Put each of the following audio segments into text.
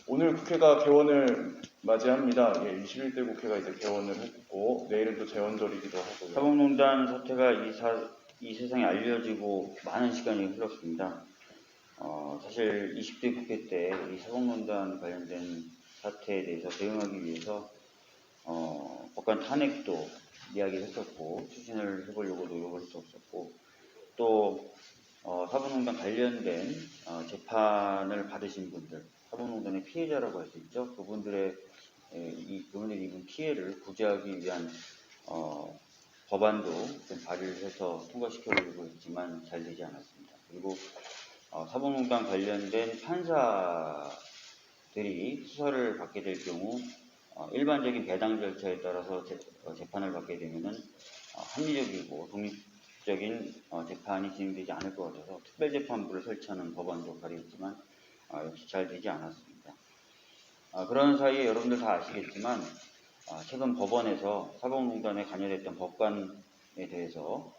오늘 국회가 개원을 맞이합니다. 21대 국회가 이제 개원을 했고 내일은 또 재원절이기도 하고요. 사법농단 사태가 이 세상에 알려지고 많은 시간이 흘렀습니다. 사실 20대 국회 때 이 사법농단 관련된 사태에 대해서 대응하기 위해서 법관 탄핵도 이야기했었고 추진을 해보려고 노력을 했었고 또 사법농단 관련된 재판을 받으신 분들, 사법농단의 피해자라고 할 수 있죠. 그분들이 입은 피해를 구제하기 위한 법안도 좀 발의를 해서 통과시켜보려고 했지만 잘 되지 않았습니다. 그리고 사법농단 관련된 판사들이 수사를 받게 될 경우 일반적인 배당 절차에 따라서 재판을 받게 되면은 합리적이고 독립적인 재판이 진행되지 않을 것 같아서 특별재판부를 설치하는 법안도 발의했지만 역시 잘 되지 않았습니다. 그런 사이에 여러분들 다 아시겠지만 최근 법원에서 사법농단에 관여됐던 법관에 대해서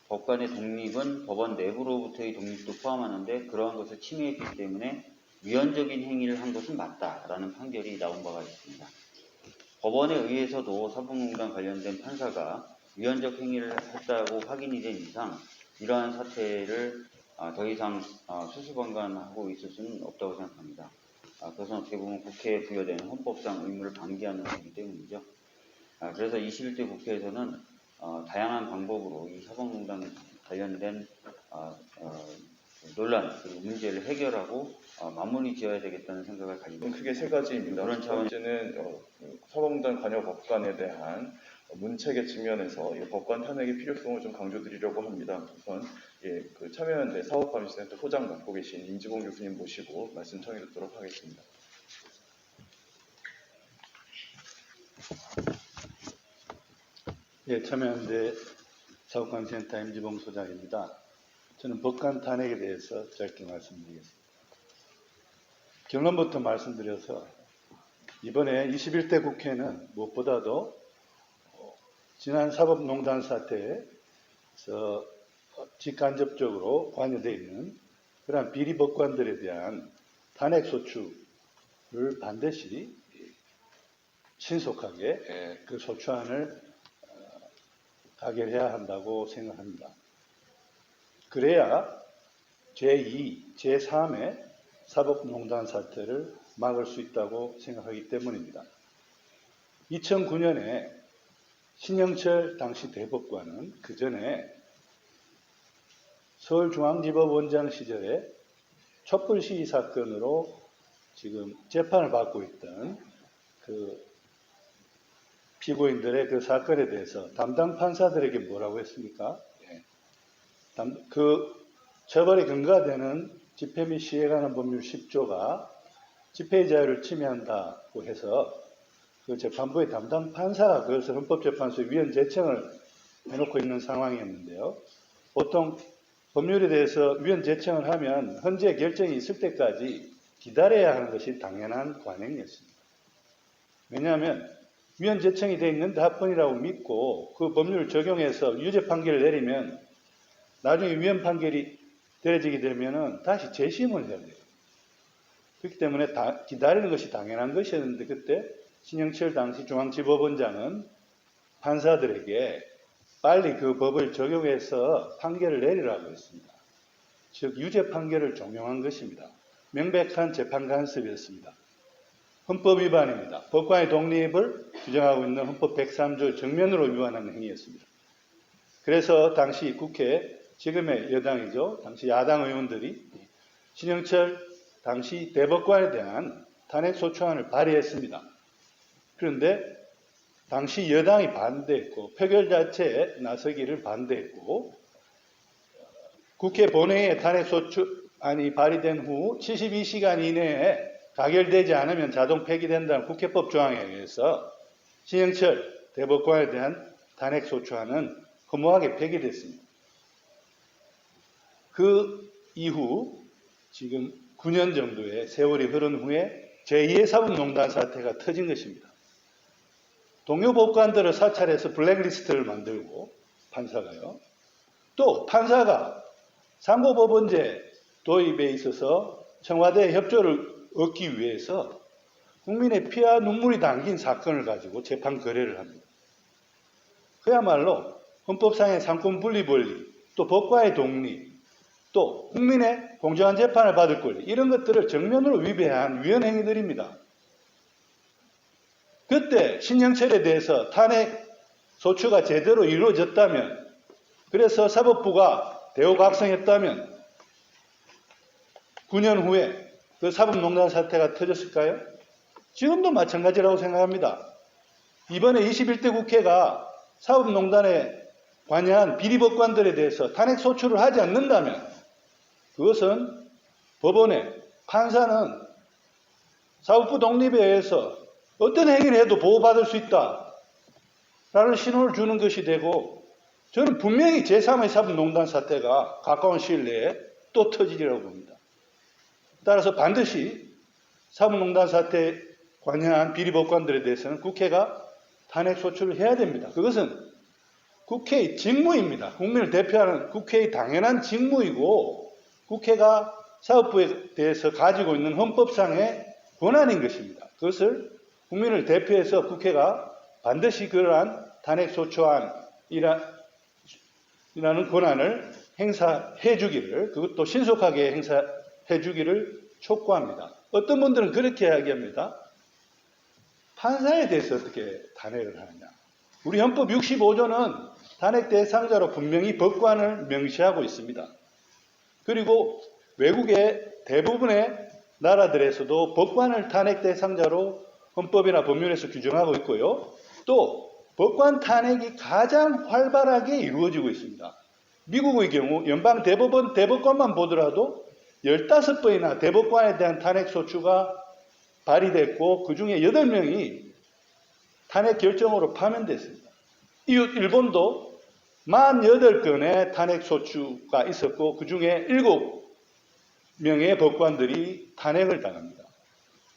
법관의 독립은 법원 내부로부터의 독립도 포함하는데 그러한 것을 침해했기 때문에 위헌적인 행위를 한 것은 맞다라는 판결이 나온 바가 있습니다. 법원에 의해서도 사법농단 관련된 판사가 위헌적 행위를 했다고 확인이 된 이상 이러한 사태를 더 이상 수수방관하고 있을 수는 없다고 생각합니다. 그것은 어떻게 보면 국회에 부여되는 헌법상 의무를 방기하는 것이기 때문이죠. 그래서 21대 국회에서는 다양한 방법으로 이 사법농단 관련된 논란 그리고 문제를 해결하고 마무리 지어야 되겠다는 생각을 가지고 있습니다. 크게 세 가지입니다. 그런 첫 번째는 사법농단 관여 법관에 대한 문책의 측면에서 법관 탄핵의 필요성을 좀 강조드리려고 합니다. 우선 그 참여연대 사법감시센터 소장 맡고 계신 임지봉 교수님 모시고 말씀 청해 듣도록 하겠습니다. 참여연대 사법감시센터 임지봉 소장입니다. 저는 법관 탄핵에 대해서 짧게 말씀드리겠습니다. 결론부터 말씀드려서 이번에 21대 국회는 무엇보다도 지난 사법농단 사태에서 직간접적으로 관여되어 있는 그러한 비리 법관들에 대한 탄핵 소추를 반드시 신속하게 그 소추안을 가결해야 한다고 생각합니다. 그래야 제2, 제3의 사법농단 사태를 막을 수 있다고 생각하기 때문입니다. 2009년에 신영철 당시 대법관은 그 전에 서울중앙지법원장 시절에 촛불 시위 사건으로 지금 재판을 받고 있던 그 피고인들의 그 사건에 대해서 담당 판사들에게 뭐라고 했습니까? 그 처벌의 근거가 되는 집회 및 시위에 관한 법률 10조가 집회의 자유를 침해한다고 해서 그 재판부의 담당 판사가 그것을 헌법재판소에 위헌 제청을 해놓고 있는 상황이었는데요. 보통 법률에 대해서 위헌 제청을 하면 헌재 결정이 있을 때까지 기다려야 하는 것이 당연한 관행이었습니다. 왜냐하면 위헌 제청이 되어 있는데 합헌이라고 믿고 그 법률을 적용해서 유죄 판결을 내리면 나중에 위헌 판결이 내려지게 되면 다시 재심을 해야 돼요. 그렇기 때문에 기다리는 것이 당연한 것이었는데 그때 신영철 당시 중앙지법원장은 판사들에게 빨리 그 법을 적용해서 판결을 내리라고 했습니다. 즉 유죄 판결을 종용한 것입니다. 명백한 재판 간섭이었습니다. 헌법 위반입니다. 법관의 독립을 규정하고 있는 헌법 103조 정면으로 위반하는 행위였습니다. 그래서 당시 국회 지금의 여당이죠. 당시 야당 의원들이 신영철 당시 대법관에 대한 탄핵소추안을 발의했습니다. 그런데 당시 여당이 반대했고 표결 자체에 나서기를 반대했고 국회 본회의에 탄핵소추안이 발의된 후 72시간 이내에 가결되지 않으면 자동 폐기된다는 국회법 조항에 의해서 신영철 대법관에 대한 탄핵소추안은 허무하게 폐기됐습니다. 그 이후 지금 9년 정도의 세월이 흐른 후에 제2의 사법농단 사태가 터진 것입니다. 동료 법관들을 사찰해서 블랙리스트를 만들고 판사가요. 또 판사가 상고법원제 도입에 있어서 청와대의 협조를 얻기 위해서 국민의 피와 눈물이 담긴 사건을 가지고 재판 거래를 합니다. 그야말로 헌법상의 상권 분리 권리, 또 법과의 독립, 또 국민의 공정한 재판을 받을 권리, 이런 것들을 정면으로 위배한 위헌 행위들입니다. 그때 신영철에 대해서 탄핵 소추가 제대로 이루어졌다면, 그래서 사법부가 대우각성했다면 9년 후에 그 사법농단 사태가 터졌을까요? 지금도 마찬가지라고 생각합니다. 이번에 21대 국회가 사법농단에 관여한 비리법관들에 대해서 탄핵소추를 하지 않는다면 그것은 법원에 판사는 사법부 독립에 의해서 어떤 행위를 해도 보호받을 수 있다라는 신호를 주는 것이 되고, 저는 분명히 제3의 사법농단 사태가 가까운 시일 내에 또 터지리라고 봅니다. 따라서 반드시 사법농단 사태에 관여한 비리법관들에 대해서는 국회가 탄핵소추를 해야 됩니다. 그것은 국회의 직무입니다. 국민을 대표하는 국회의 당연한 직무이고, 국회가 사법부에 대해서 가지고 있는 헌법상의 권한인 것입니다. 그것을 국민을 대표해서 국회가 반드시 그러한 탄핵소추안이라는 권한을 행사해 주기를, 그것도 신속하게 행사해 주기를 촉구합니다. 어떤 분들은 그렇게 이야기합니다. 판사에 대해서 어떻게 탄핵을 하느냐. 우리 헌법 65조는 탄핵 대상자로 분명히 법관을 명시하고 있습니다. 그리고 외국의 대부분의 나라들에서도 법관을 탄핵 대상자로 헌법이나 법률에서 규정하고 있고요. 또 법관 탄핵이 가장 활발하게 이루어지고 있습니다. 미국의 경우 연방 대법원 대법관만 보더라도 15번이나 대법관에 대한 탄핵 소추가 발의됐고 그 중에 8명이 탄핵 결정으로 파면됐습니다. 이웃 일본도 48건의 탄핵 소추가 있었고 그 중에 7명의 법관들이 탄핵을 당합니다.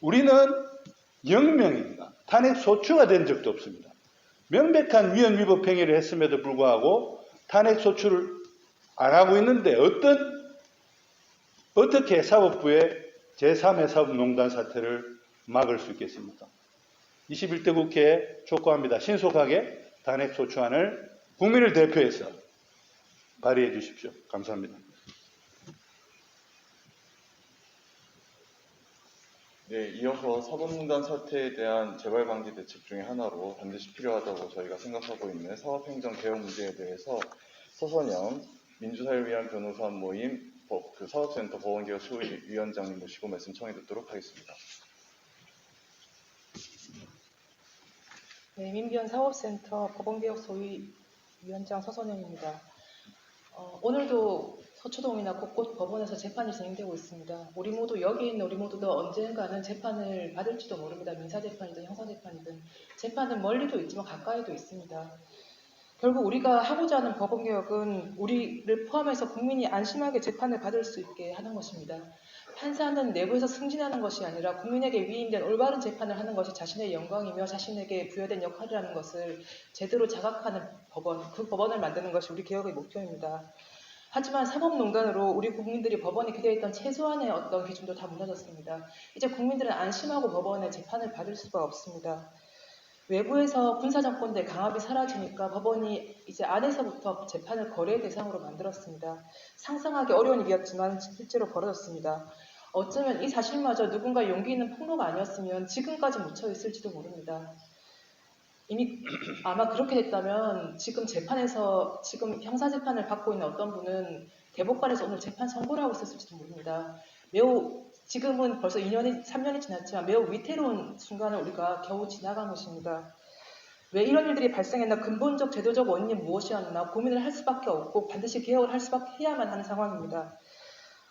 우리는 0명입니다. 탄핵 소추가 된 적도 없습니다. 명백한 위헌 위법 행위를 했음에도 불구하고 탄핵 소추를 안 하고 있는데 어떻게 사법부의 제3의 사법농단 사태를 막을 수 있겠습니까? 21대 국회에 촉구합니다. 신속하게 탄핵 소추안을 국민을 대표해서 발의해 주십시오. 감사합니다. 네, 이어서 사법농단 사태에 대한 재발 방지 대책 중에 하나로 반드시 필요하다고 저희가 생각하고 있는 사법행정 개혁 문제에 대해서 서선영 민주사회를 위한 변호사 모임 사법센터 법원개혁 소위위원장님 모시고 말씀 청해 듣도록 하겠습니다. 네, 민변 사법센터 법원개혁 소위위원장 서선영입니다. 오늘도 서초동이나 곳곳 법원에서 재판이 진행되고 있습니다. 여기 있는 우리 모두도 언젠가는 재판을 받을지도 모릅니다. 민사재판이든 형사재판이든. 재판은 멀리도 있지만 가까이도 있습니다. 결국 우리가 하고자 하는 법원개혁은 우리를 포함해서 국민이 안심하게 재판을 받을 수 있게 하는 것입니다. 판사는 내부에서 승진하는 것이 아니라 국민에게 위임된 올바른 재판을 하는 것이 자신의 영광이며 자신에게 부여된 역할이라는 것을 제대로 자각하는 법원, 그 법원을 만드는 것이 우리 개혁의 목표입니다. 하지만 사법농단으로 우리 국민들이 법원에 기대했던 최소한의 어떤 기준도 다 무너졌습니다. 이제 국민들은 안심하고 법원에 재판을 받을 수가 없습니다. 외부에서 군사정권대 강압이 사라지니까 법원이 이제 안에서부터 재판을 거래 대상으로 만들었습니다. 상상하기 어려운 일이었지만 실제로 벌어졌습니다. 어쩌면 이 사실마저 누군가 용기 있는 폭로가 아니었으면 지금까지 묻혀 있을지도 모릅니다. 이미 아마 그렇게 됐다면 지금 재판에서 지금 형사재판을 받고 있는 어떤 분은 대법관에서 오늘 재판 선고를 하고 있었을지도 모릅니다. 지금은 벌써 3년이 지났지만 매우 위태로운 순간을 우리가 겨우 지나간 것입니다. 왜 이런 일들이 발생했나, 근본적 제도적 원인이 무엇이었나 고민을 할 수밖에 없고 반드시 개혁을 해야만 하는 상황입니다.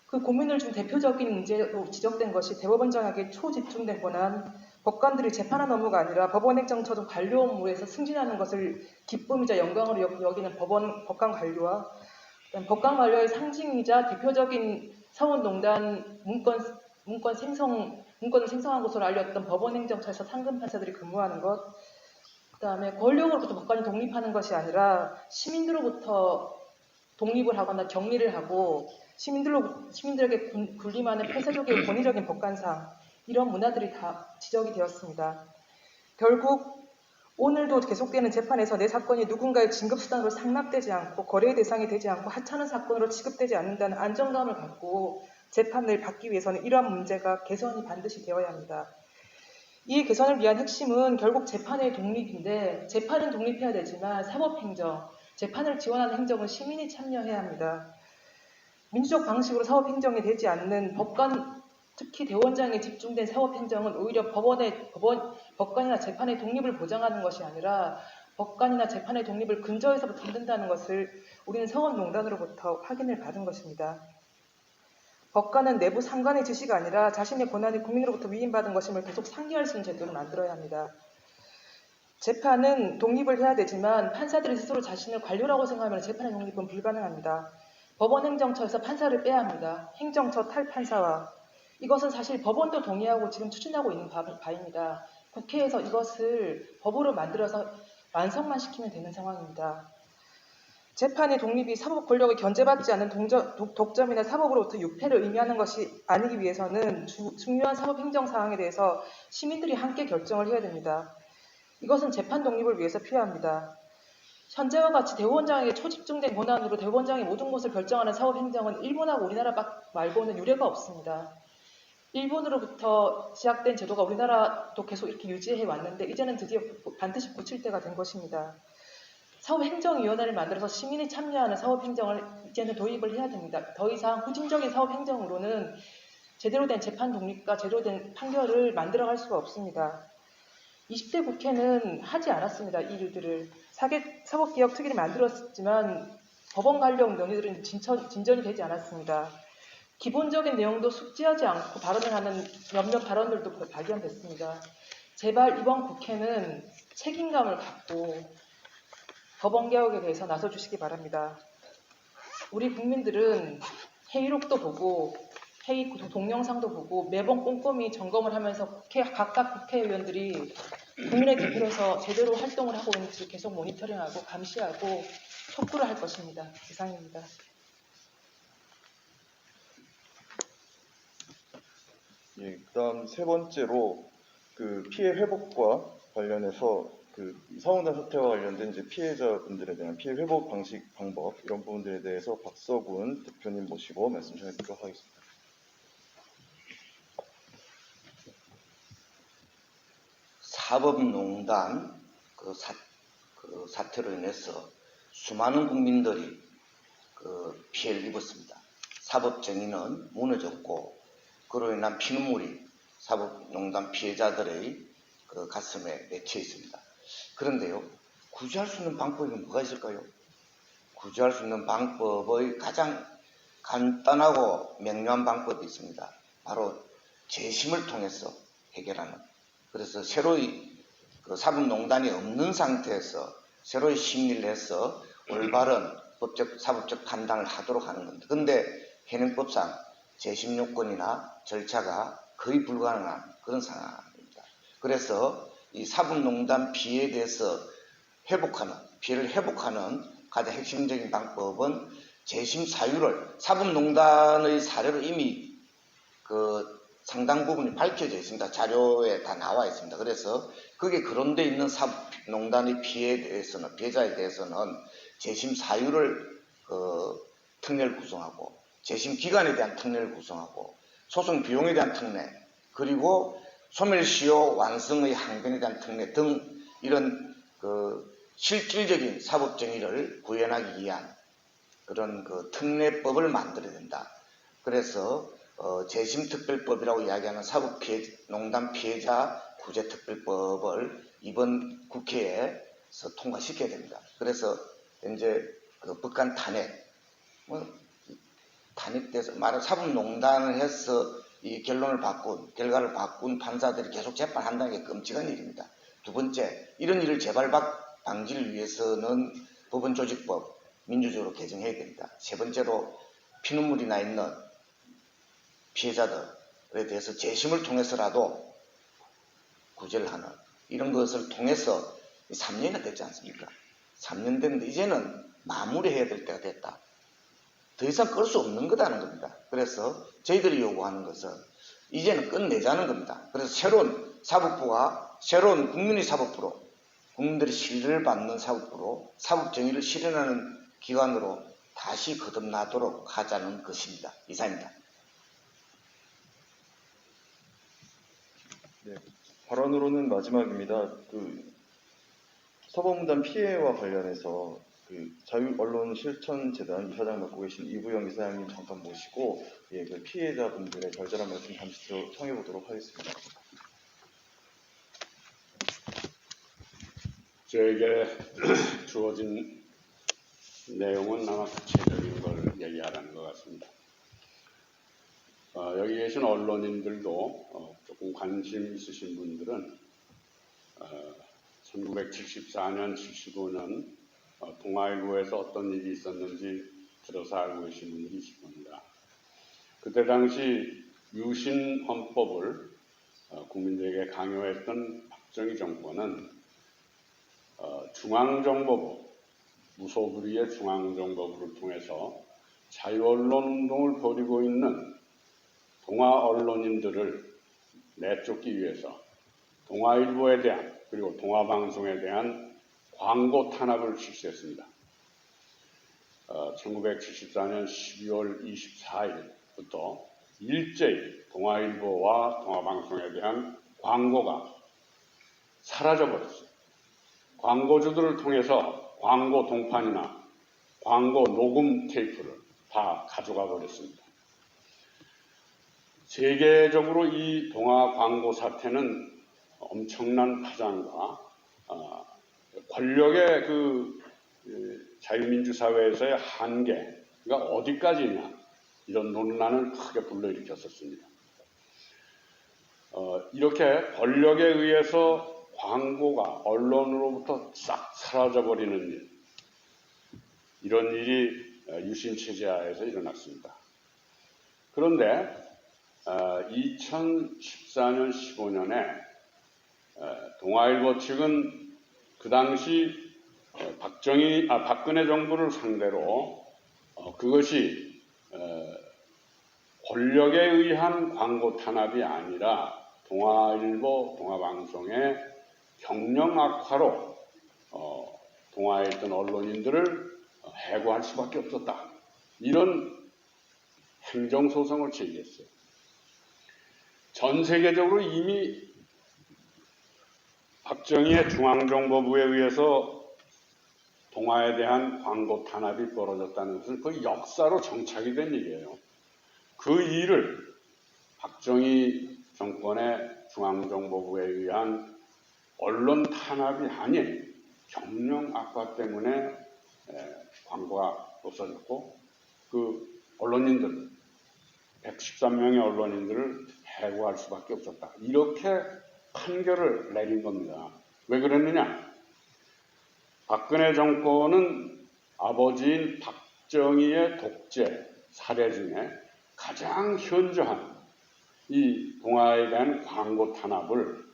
그 고민을 준 대표적인 문제로 지적된 것이 대법원장에게 초집중된 권한, 법관들이 재판하는 업무가 아니라 법원행정처 등 관료 업무에서 승진하는 것을 기쁨이자 영광으로 여기는 법관 관료와 법관 관료의 상징이자 대표적인 사법농단 문건을 생성한 것으로 알렸던 법원행정처에서 상급 판사들이 근무하는 것, 그 다음에 권력으로부터 법관이 독립하는 것이 아니라 시민들로부터 독립을 하거나 격리를 하고 시민들에게 군림하는 폐쇄적이고 권위적인 법관상 이런 문화들이 다 지적이 되었습니다. 결국 오늘도 계속되는 재판에서 내 사건이 누군가의 진급수단으로 상납되지 않고 거래의 대상이 되지 않고 하찮은 사건으로 취급되지 않는다는 안정감을 갖고 재판을 받기 위해서는 이러한 문제가 개선이 반드시 되어야 합니다. 이 개선을 위한 핵심은 결국 재판의 독립인데 재판은 독립해야 되지만 사법행정, 재판을 지원하는 행정은 시민이 참여해야 합니다. 민주적 방식으로 사법행정이 되지 않는 법관, 특히 대원장에 집중된 사법행정은 오히려 법관이나 재판의 독립을 보장하는 것이 아니라 법관이나 재판의 독립을 근저에서부터 흔든다는 것을 우리는 사법농단으로부터 확인을 받은 것입니다. 법관은 내부 상관의 지시가 아니라 자신의 권한이 국민으로부터 위임받은 것임을 계속 상기할 수 있는 제도를 만들어야 합니다. 재판은 독립을 해야 되지만 판사들이 스스로 자신을 관료라고 생각하면 재판의 독립은 불가능합니다. 법원 행정처에서 판사를 빼야 합니다. 행정처 탈판사와 이것은 사실 법원도 동의하고 지금 추진하고 있는 바입니다. 국회에서 이것을 법으로 만들어서 완성만 시키면 되는 상황입니다. 재판의 독립이 사법 권력의 견제받지 않는 독점이나 사법으로부터 유폐를 의미하는 것이 아니기 위해서는 중요한 사법 행정 사항에 대해서 시민들이 함께 결정을 해야 됩니다. 이것은 재판 독립을 위해서 필요합니다. 현재와 같이 대법원장에게 초집중된 권한으로 대법원장이 모든 것을 결정하는 사법행정은 일본하고 우리나라 말고는 유례가 없습니다. 일본으로부터 시작된 제도가 우리나라도 계속 이렇게 유지해 왔는데 이제는 드디어 반드시 고칠 때가 된 것입니다. 사법행정위원회를 만들어서 시민이 참여하는 사법행정을 이제는 도입을 해야 됩니다. 더 이상 후진적인 사법행정으로는 제대로 된 재판 독립과 제대로 된 판결을 만들어갈 수가 없습니다. 20대 국회는 하지 않았습니다. 이 일들을. 사법개혁 특위를 만들었지만 법원 관련 논의들은 진전이 되지 않았습니다. 기본적인 내용도 숙지하지 않고 발언을 하는 몇몇 발언들도 발견됐습니다. 제발 이번 국회는 책임감을 갖고 법원개혁에 대해서 나서주시기 바랍니다. 우리 국민들은 회의록도 보고 회의 동영상도 보고 매번 꼼꼼히 점검을 하면서 각각 국회의원들이 국민의 대표로서 제대로 활동을 하고 있는지 계속 모니터링하고 감시하고 촉구를 할 것입니다. 이상입니다. 예, 그다음 세 번째로 그 피해 회복과 관련해서 그 사원단 사태와 관련된 이제 피해자분들에 대한 피해 회복 방법 이런 부분들에 대해서 박서군 대표님 모시고 말씀 전해드리도록 하겠습니다. 사법농단 그 사태로 인해서 수많은 국민들이 그 피해를 입었습니다. 사법정의는 무너졌고 그로 인한 피눈물이 사법농단 피해자들의 그 가슴에 맺혀 있습니다. 그런데요, 구제할 수 있는 방법이 뭐가 있을까요? 구제할 수 있는 방법의 가장 간단하고 명료한 방법이 있습니다. 바로 재심을 통해서 해결하는. 그래서 새로이 그 사법농단이 없는 상태에서 새로이 심리를 해서 올바른 사법적 판단을 하도록 하는 겁니다. 그런데 현행법상 재심 요건이나 절차가 거의 불가능한 그런 상황입니다. 그래서 이 사법농단 피해에 대해서 피해를 회복하는 가장 핵심적인 방법은 재심 사유를 사법농단의 사례로 이미 그 상당 부분이 밝혀져 있습니다. 자료에 다 나와 있습니다. 그래서 그게 거론되어 있는 사법농단의 피해자에 대해서는 재심 사유를 특례를 구성하고 재심 기간에 대한 특례를 구성하고 소송 비용에 대한 특례 그리고 소멸시효 완성의 항변에 대한 특례 등 이런 그 실질적인 사법정의를 구현하기 위한 그런 그 특례법을 만들어야 된다. 그래서 재심특별법이라고 이야기하는 사법농단 피해자 구제특별법을 이번 국회에서 통과시켜야 됩니다. 그래서 이제 그 법관 탄핵돼서 말하는 사법농단을 해서 이 결과를 바꾼 판사들이 계속 재판한다는 게 끔찍한 일입니다. 두 번째, 이런 일을 재발 방지를 위해서는 법원조직법 민주적으로 개정해야 됩니다. 세 번째로 피눈물이 나 있는 피해자들에 대해서 재심을 통해서라도 구제를 하는 이런 것을 통해서 3년이 됐지 않습니까? 3년 됐는데 이제는 마무리해야 될 때가 됐다. 더 이상 끌 수 없는 거다는 겁니다. 그래서 저희들이 요구하는 것은 이제는 끝내자는 겁니다. 그래서 새로운 사법부가 새로운 국민의 사법부로, 국민들이 신뢰를 받는 사법부로 사법 정의를 실현하는 기관으로 다시 거듭나도록 하자는 것입니다. 이상입니다. 네, 발언으로는 마지막입니다. 사법문단 피해와 관련해서 자유언론실천재단 이사장 맡고 계신 이부영 이사장님 잠깐 모시고 그 피해자분들의 절절한 말씀 잠시 더 청해 보도록 하겠습니다. 저에게 주어진 내용은 아마 구체적인 걸 얘기하라는 것 같습니다. 여기 계신 언론인들도 조금 관심 있으신 분들은 1974년, 75년 동아일보에서 어떤 일이 있었는지 들어서 알고 계신 분들이 있을 겁니다. 그때 당시 유신 헌법을 국민들에게 강요했던 박정희 정권은 중앙정보부, 무소불위의 중앙정보부를 통해서 자유언론 운동을 벌이고 있는 동아 언론인들을 내쫓기 위해서 동아일보에 대한 그리고 동아방송에 대한 광고 탄압을 실시했습니다. 1974년 12월 24일부터 일제히 동아일보와 동아방송에 대한 광고가 사라져버렸어요. 광고주들을 통해서 광고 동판이나 광고 녹음 테이프를 다 가져가 버렸습니다. 세계적으로 이 동아 광고 사태는 엄청난 파장과 권력의 자유민주 사회에서의 한계가 어디까지냐 이런 논란을 크게 불러일으켰었습니다. 이렇게 권력에 의해서 광고가 언론으로부터 싹 사라져버리는 일, 이런 일이 유신체제하에서 일어났습니다. 그런데 2014년 15년에 동아일보 측은 그 당시 박근혜 정부를 상대로 그것이 권력에 의한 광고 탄압이 아니라 동아일보, 동아방송의 경영 악화로 동아에 있던 언론인들을 해고할 수밖에 없었다. 이런 행정소송을 제기했어요. 전 세계적으로 이미 박정희의 중앙정보부에 의해서 동아에 대한 광고 탄압이 벌어졌다는 것은 거의 역사로 정착이 된 일이에요. 그 일을 박정희 정권의 중앙정보부에 의한 언론 탄압이 아닌 경영 악화 때문에 광고가 없어졌고 그 언론인들 113명의 언론인들을 해고할 수밖에 없었다. 이렇게 판결을 내린 겁니다. 왜 그랬느냐? 박근혜 정권은 아버지인 박정희의 독재 사례 중에 가장 현저한 이 동아에 대한 광고 탄압을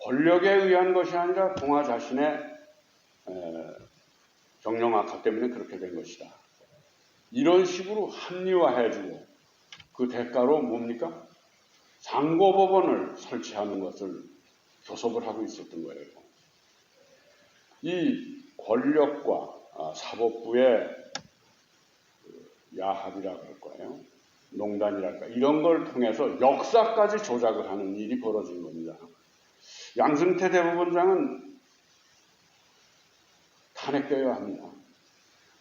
권력에 의한 것이 아니라 동아 자신의 경영 악화 때문에 그렇게 된 것이다. 이런 식으로 합리화해주고 그 대가로 뭡니까? 상고법원을 설치하는 것을 교섭을 하고 있었던 거예요. 이 권력과 사법부의 야합이라 그럴까요? 농단이랄까 이런 걸 통해서 역사까지 조작을 하는 일이 벌어진 겁니다. 양승태 대법원장은 탄핵되어야 합니다.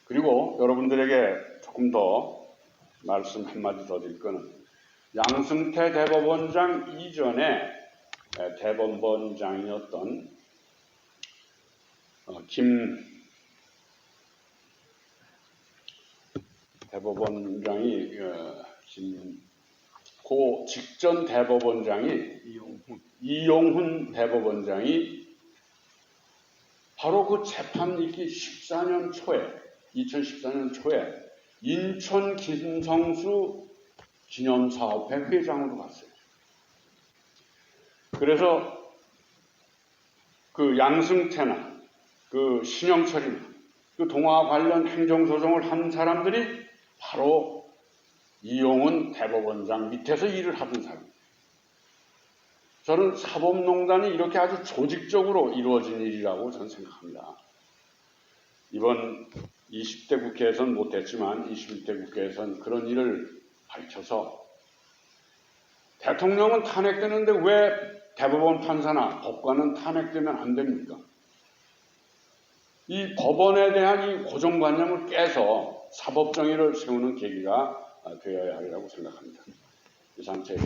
그리고 여러분들에게 조금 더 말씀 한마디 더 드릴 거는 양승태 대법원장 이전에 대법원장이었던 김 대법원장이 고 직전 대법원장이 이용훈 대법원장이 바로 그 재판 있기 2014년 초에 인천 김성수 기념사업회 회장으로 갔어요. 그래서 그 양승태나 그 신영철이나 그 동아 관련 행정소송을 한 사람들이 바로 이용훈 대법원장 밑에서 일을 하던 사람입니다. 저는 사법농단이 이렇게 아주 조직적으로 이루어진 일이라고 저는 생각합니다. 이번 20대 국회에서는 못했지만 21대 국회에서는 그런 일을 밝혀서 대통령은 탄핵되는데 왜 대법원 판사나 법관은 탄핵되면 안 됩니까? 이 법원에 대한 이 고정관념을 깨서 사법정의를 세우는 계기가 되어야 하리라고 생각합니다. 이상 제